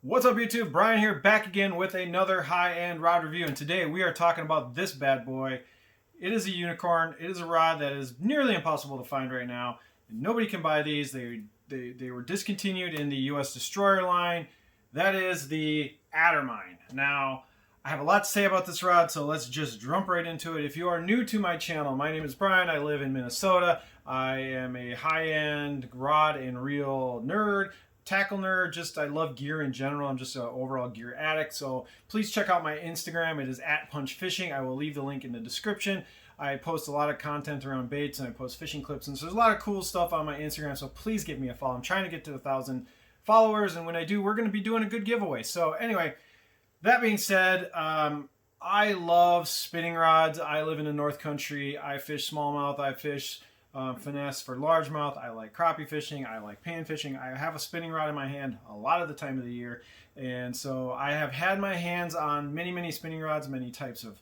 What's up YouTube? Brian here, back again with another high-end rod review, and today we are talking about this bad boy. It is a unicorn. It is a rod that is nearly impossible to find right now. Nobody can buy these. They were discontinued in the US Destroyer line. That is the Addermine. Now, I have a lot to say about this rod, so let's just jump right into it. If you are new to my channel, my name is Brian. I live in Minnesota. I am a high-end rod and reel nerd. Tackle nerd, I love gear in general. I'm just an overall gear addict. So please check out my Instagram. It is @punchfishing. I will leave the link in the description. I post a lot of content around baits and I post fishing clips, and so there's a lot of cool stuff on my Instagram. So please give me a follow. I'm trying to get to 1,000 followers, and when I do, we're going to be doing a good giveaway. So anyway, that being said, I love spinning rods. I live in the North Country. I fish smallmouth. I fish finesse for largemouth. I like crappie fishing. I like pan fishing. I have a spinning rod in my hand a lot of the time of the year, and so I have had my hands on many spinning rods, many types of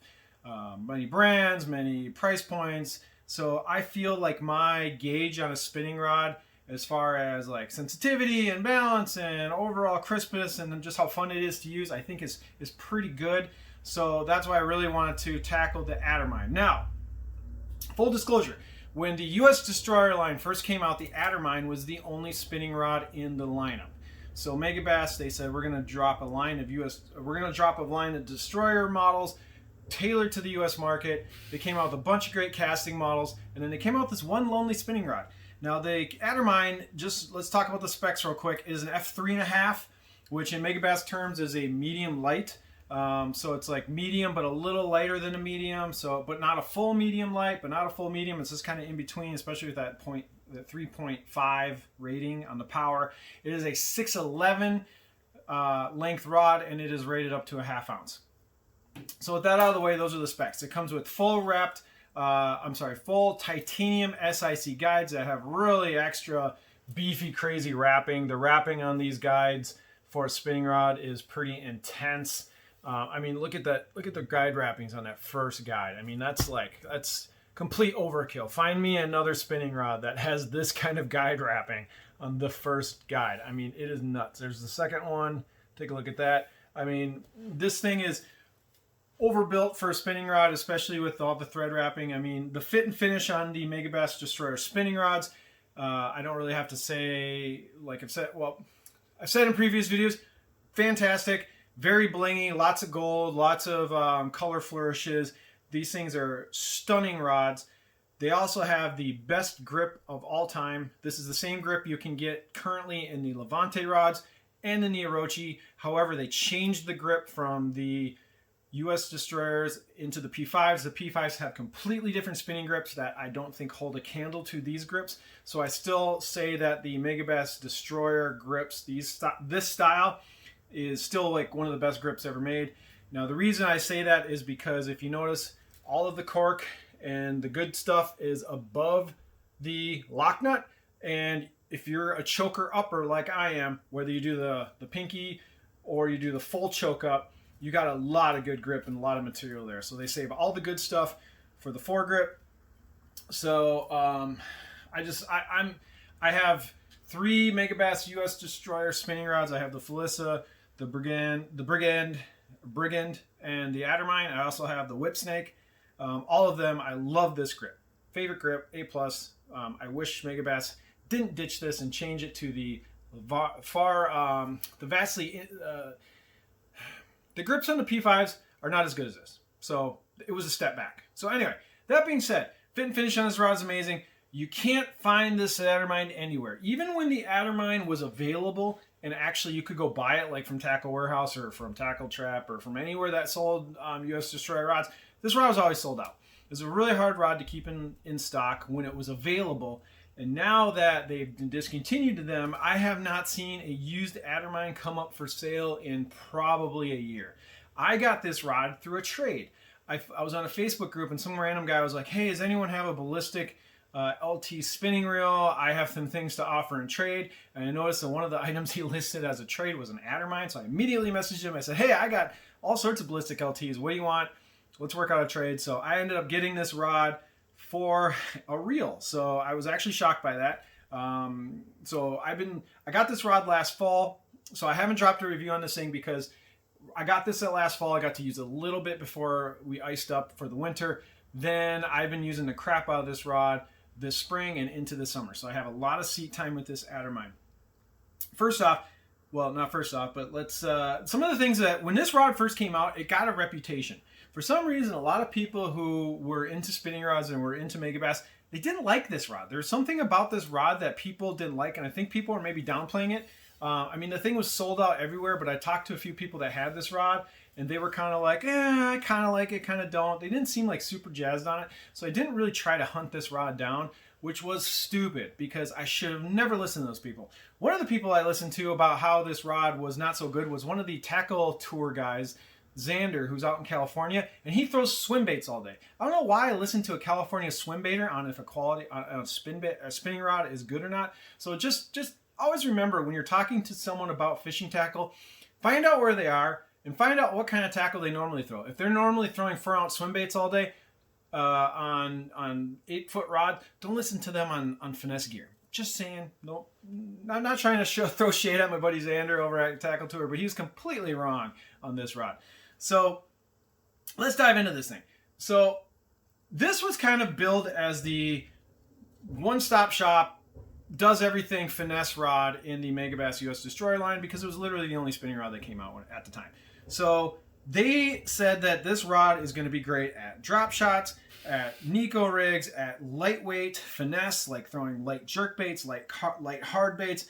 many brands, many price points. So I feel like my gauge on a spinning rod, as far as like sensitivity and balance and overall crispness and just how fun it is to use, I think is pretty good. So that's why I really wanted to tackle the Addermine. Now, full disclosure, when the US Destroyer line first came out, the Addermine was the only spinning rod in the lineup. So Megabass, they said, we're going to drop a line of Destroyer models tailored to the US market. They came out with a bunch of great casting models, and then they came out with this one lonely spinning rod. Now the Addermine, let's talk about the specs real quick, is an f3.5, which in Megabass terms is a medium light. So it's like medium, but a little lighter than a medium. But not a full medium light, but not a full medium. It's just kind of in between, especially with that 3.5 rating on the power. It is a 6'11" length rod, and it is rated up to a 1/2 ounce. So with that out of the way, those are the specs. It comes with full titanium SIC guides that have really extra beefy, crazy wrapping. The wrapping on these guides for a spinning rod is pretty intense. I mean, look at the guide wrappings on that first guide. I mean, that's complete overkill. Find me another spinning rod that has this kind of guide wrapping on the first guide. I mean, it is nuts. There's the second one. Take a look at that. I mean, this thing is overbuilt for a spinning rod, especially with all the thread wrapping. I mean, the fit and finish on the Megabass Destroyer spinning rods, I don't really have to say, like I've said in previous videos, fantastic. Very blingy, lots of gold, lots of color flourishes. These things are stunning rods. They also have the best grip of all time. This is the same grip you can get currently in the Levante rods and in the Orochi. However, they changed the grip from the US Destroyers into the P5s. The P5s have completely different spinning grips that I don't think hold a candle to these grips. So I still say that the Megabass Destroyer grips, this style, is still like one of the best grips ever made. Now the reason I say that is because if you notice, all of the cork and the good stuff is above the lock nut, and if you're a choker upper like I am, whether you do the pinky or you do the full choke up, you got a lot of good grip and a lot of material there. So they save all the good stuff for the foregrip. So I have 3 Megabass US Destroyer spinning rods. I have the Felissa, the Brigand, and the Addermine. I also have the Whip Snake. All of them, I love this grip. Favorite grip, A+. I wish Megabass didn't ditch this and change it to the grips on the P5s are not as good as this. So it was a step back. So anyway, that being said, fit and finish on this rod is amazing. You can't find this Addermine anywhere. Even when the Addermine was available, and actually you could go buy it like from Tackle Warehouse or from Tackle Trap or from anywhere that sold US Destroyer rods, this rod was always sold out. It was a really hard rod to keep in stock when it was available. And now that they've discontinued them, I have not seen a used Addermine come up for sale in probably a year. I got this rod through a trade. I was on a Facebook group and some random guy was like, hey, does anyone have a ballistic LT spinning reel? I have some things to offer in trade. And I noticed that one of the items he listed as a trade was an Addermine. So I immediately messaged him. I said, hey, I got all sorts of ballistic LTs. What do you want? Let's work out a trade. So I ended up getting this rod for a reel. So I was actually shocked by that. So I got this rod last fall. So I haven't dropped a review on this thing because I got this last fall. I got to use a little bit before we iced up for the winter. Then I've been using the crap out of this rod this spring and into the summer. So I have a lot of seat time with this Addermine. First off, well, not first off, but let's, some of the things that, when this rod first came out, it got a reputation. For some reason, a lot of people who were into spinning rods and were into Megabass, they didn't like this rod. There's something about this rod that people didn't like, and I think people are maybe downplaying it. I mean, the thing was sold out everywhere, but I talked to a few people that had this rod, and they were kind of like, I kind of like it, kind of don't. They didn't seem like super jazzed on it, so I didn't really try to hunt this rod down, which was stupid because I should have never listened to those people. One of the people I listened to about how this rod was not so good was one of the tackle tour guys, Xander, who's out in California, and he throws swim baits all day. I don't know why I listen to a California swim baiter on if a quality on a spinning rod is good or not. So just always remember when you're talking to someone about fishing tackle, find out where they are and find out what kind of tackle they normally throw. If they're normally throwing 4-ounce swim baits all day on 8-foot rod, don't listen to them on finesse gear. Just saying. No, I'm not trying to throw shade at my buddy Xander over at Tackle Tour, but he was completely wrong on this rod. So let's dive into this thing. So this was kind of billed as the one-stop shop, does everything finesse rod in the Megabass US Destroyer line because it was literally the only spinning rod that came out at the time. So they said that this rod is going to be great at drop shots, at Nico rigs, at lightweight finesse, like throwing light jerk baits, light hard baits,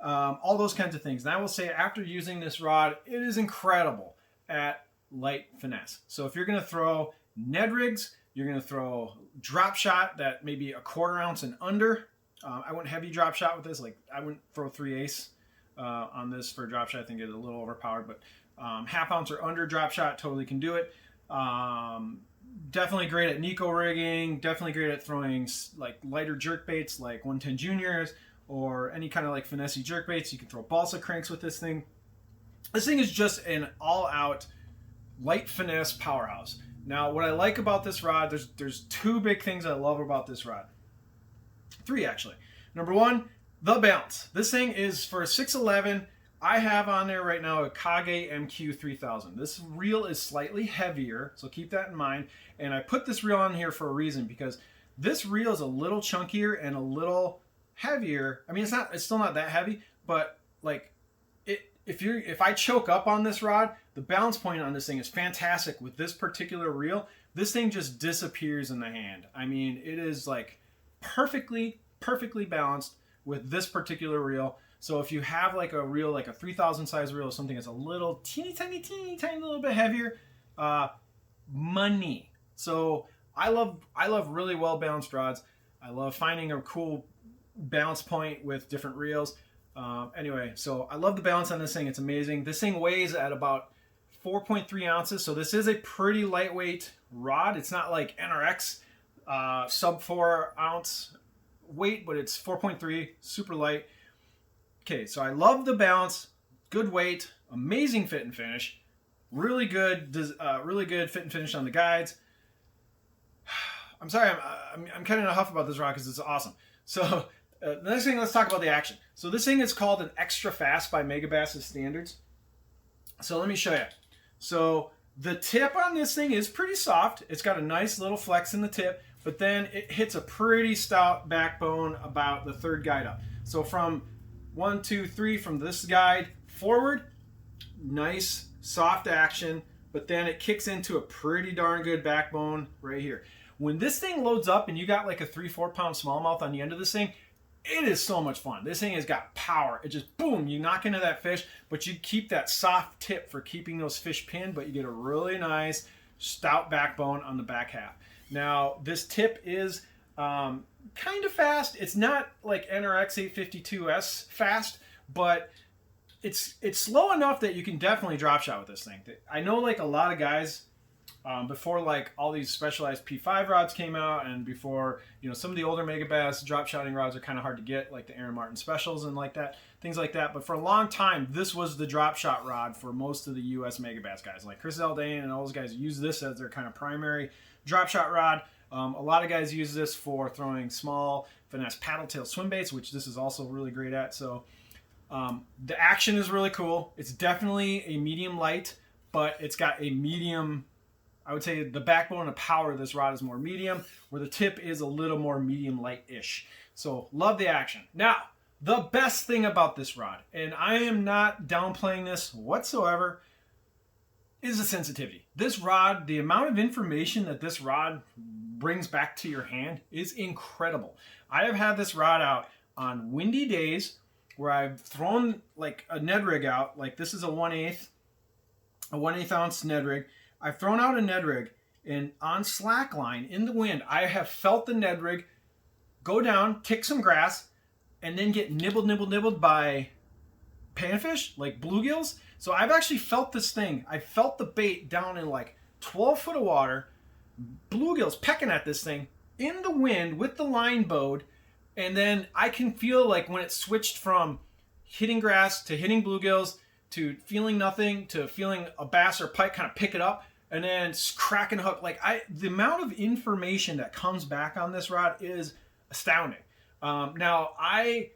all those kinds of things. And I will say after using this rod, it is incredible at light finesse. So if you're going to throw Ned rigs, you're going to throw drop shot that maybe a 1/4 ounce and under. I wouldn't heavy drop shot with this. Like I wouldn't throw 3/8 on this for a drop shot. I think it's a little overpowered, but 1/2 ounce or under drop shot totally can do it. Definitely great at Nico rigging. Definitely great at throwing like lighter jerk baits like 110 juniors or any kind of like finessey jerk baits. You can throw balsa cranks with this thing. This thing is just an all-out light finesse powerhouse. Now, what I like about this rod, there's 2 big things I love about this rod. 3 actually. Number 1, the balance. This thing is for a 6'11". I have on there right now a Kage MQ3000. This reel is slightly heavier, so keep that in mind. And I put this reel on here for a reason because this reel is a little chunkier and a little heavier. I mean, it's still not that heavy, but like if I choke up on this rod, the balance point on this thing is fantastic with this particular reel. This thing just disappears in the hand. I mean, it is like perfectly balanced with this particular reel. So if you have like a reel, like a 3000 size reel or something that's a little teeny tiny little bit heavier, money. So I love really well balanced rods. I love finding a cool balance point with different reels. Anyway, so I love the balance on this thing. It's amazing. This thing weighs at about 4.3 ounces. So this is a pretty lightweight rod. It's not like NRX sub 4 ounce weight, but it's 4.3, super light. Okay, so I love the balance, good weight, amazing fit and finish, really good fit and finish on the guides. I'm sorry, I'm kind of in a huff about this rod because it's awesome. So the next thing, let's talk about the action. So this thing is called an extra fast by Megabass's standards. So let me show you. So the tip on this thing is pretty soft. It's got a nice little flex in the tip, but then it hits a pretty stout backbone about the 3rd guide up. So from 1, 2, 3 from this guide forward, nice soft action, but then it kicks into a pretty darn good backbone right here. When this thing loads up and you got like a 3-4 pound smallmouth on the end of this thing, it is so much fun. This thing has got power. It just, boom, you knock into that fish, but you keep that soft tip for keeping those fish pinned, but you get a really nice stout backbone on the back half. Now, this tip is kind of fast. It's not like NRX 852S fast, but it's slow enough that you can definitely drop shot with this thing. I know like a lot of guys before like all these specialized P5 rods came out, and before, you know, some of the older Megabass drop shotting rods are kind of hard to get, like the Aaron Martin specials and like that, things like that. But for a long time, this was the drop shot rod for most of the US Megabass guys, like Chris Zaldane and all those guys use this as their kind of primary drop shot rod. A lot of guys use this for throwing small finesse paddle tail swim baits, which this is also really great at. So The action is really cool. It's definitely a medium light, but it's got a medium, I would say the backbone and power of this rod is more medium, where the tip is a little more medium light-ish. So love the action. Now, the best thing about this rod, and I am not downplaying this whatsoever, is the sensitivity. This rod, the amount of information that this rod brings back to your hand is incredible. I have had this rod out on windy days where I've thrown like a Ned rig out, like this is a 1/8 ounce Ned rig. I've thrown out a Ned rig, and on slack line in the wind, I have felt the Ned rig go down, kick some grass, and then get nibbled by panfish, like bluegills. So I've actually felt this thing. I felt the bait down in like 12 foot of water, bluegills pecking at this thing in the wind with the line bowed. And then I can feel like when it switched from hitting grass to hitting bluegills to feeling nothing to feeling a bass or pike kind of pick it up and then cracking a hook. Like the amount of information that comes back on this rod is astounding. Now, I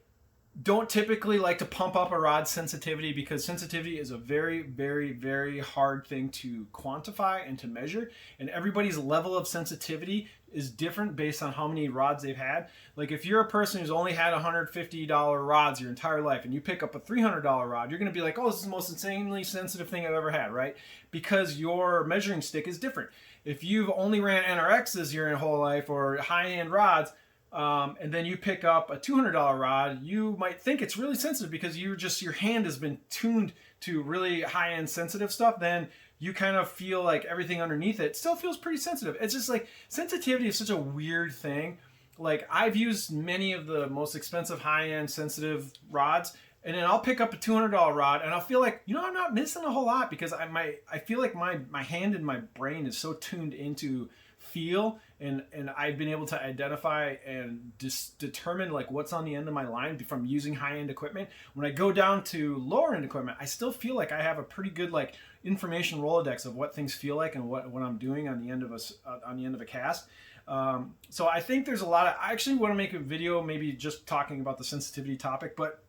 don't typically like to pump up a rod sensitivity because sensitivity is a very, very, very hard thing to quantify and to measure. And everybody's level of sensitivity is different based on how many rods they've had. Like if you're a person who's only had $150 rods your entire life and you pick up a $300 rod, you're going to be like, oh, this is the most insanely sensitive thing I've ever had, right? Because your measuring stick is different. If you've only ran NRXs your whole life or high-end rods, and then you pick up a $200 rod, you might think it's really sensitive because your hand has been tuned to really high-end sensitive stuff. Then you kind of feel like everything underneath it still feels pretty sensitive. It's just like sensitivity is such a weird thing. Like I've used many of the most expensive high-end sensitive rods, and then I'll pick up a $200 rod and I'll feel like, I'm not missing a whole lot because I feel like my hand and my brain is so tuned into feel, and I've been able to identify and determine like what's on the end of my line from using high-end equipment. When I go down to lower-end equipment, I still feel like I have a pretty good like information Rolodex of what things feel like and what I'm doing on the end of a cast. So I think there's a lot of, I actually want to make a video maybe just talking about the sensitivity topic. But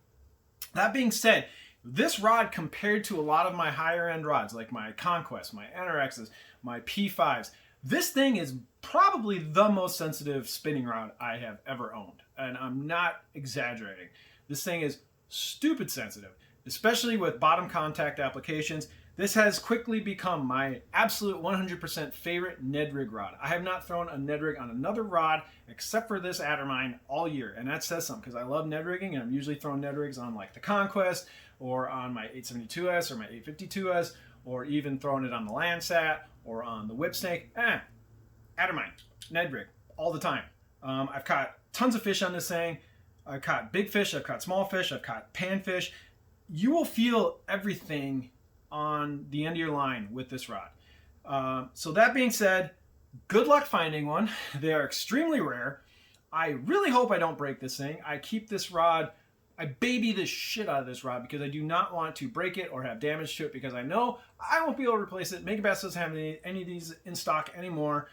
that being said, this rod compared to a lot of my higher end rods like my Conquest, my NRXs, my P5s, this thing is probably the most sensitive spinning rod I have ever owned. And I'm not exaggerating. This thing is stupid sensitive, especially with bottom contact applications. This has quickly become my absolute 100% favorite Ned rig rod. I have not thrown a Ned rig on another rod except for this Addermine all year. And that says something because I love Ned rigging, and I'm usually throwing Ned rigs on like the Conquest or on my 872S or my 852S, or even throwing it on the Landsat or on the Whipsnake. Addermine, Ned rig, all the time. I've caught tons of fish on this thing. I've caught big fish, I've caught small fish, I've caught panfish. You will feel everything on the end of your line with this rod. So that being said, good luck finding one. They are extremely rare. I really hope I don't break this thing. I keep this rod, I baby the shit out of this rod because I do not want to break it or have damage to it because I know I won't be able to replace it. Megabass doesn't have any of these in stock anymore.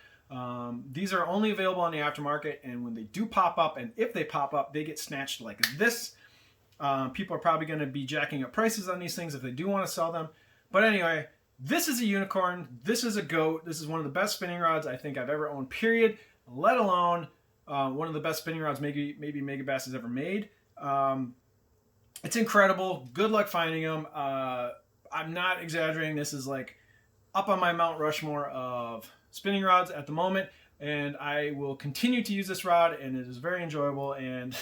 These are only available on the aftermarket, and when they do pop up, and if they pop up, they get snatched like this. People are probably going to be jacking up prices on these things if they do want to sell them. But anyway, this is a unicorn. This is a goat. This is one of the best spinning rods I think I've ever owned, period. Let alone one of the best spinning rods maybe Megabass has ever made. It's incredible. Good luck finding them. I'm not exaggerating. This is like up on my Mount Rushmore of spinning rods at the moment, and I will continue to use this rod, and it is very enjoyable. And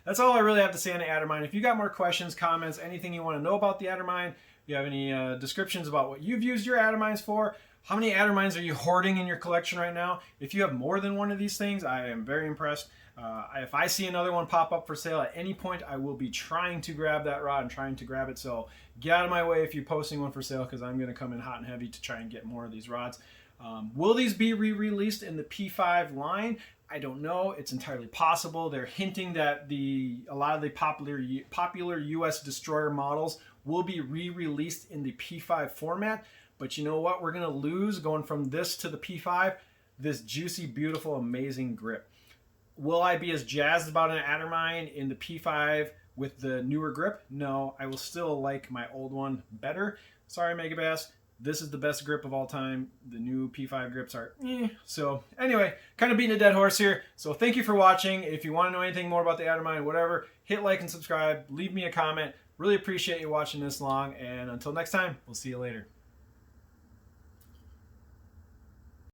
that's all I really have to say on the Addermine. If you got more questions, comments, anything you want to know about the Addermine, if you have any descriptions about what you've used your Addermines for, how many Addermines are you hoarding in your collection right now? If you have more than one of these things, I am very impressed. If I see another one pop up for sale at any point, I will be trying to grab that rod and trying to grab it. So get out of my way if you're posting one for sale, because I'm going to come in hot and heavy to try and get more of these rods. Will these be re-released in the P5 line? I don't know. It's entirely possible. They're hinting that a lot of the popular US Destroyer models will be re-released in the P5 format. But you know what? We're going to lose, going from this to the P5, this juicy, beautiful, amazing grip. Will I be as jazzed about an Addermine in the P5 with the newer grip? No, I will still like my old one better. Sorry, Megabass. This is the best grip of all time. The new P5 grips are So anyway, kind of beating a dead horse here. So thank you for watching. If you want to know anything more about the Addermine, whatever, hit like and subscribe. Leave me a comment. Really appreciate you watching this long. And until next time, we'll see you later.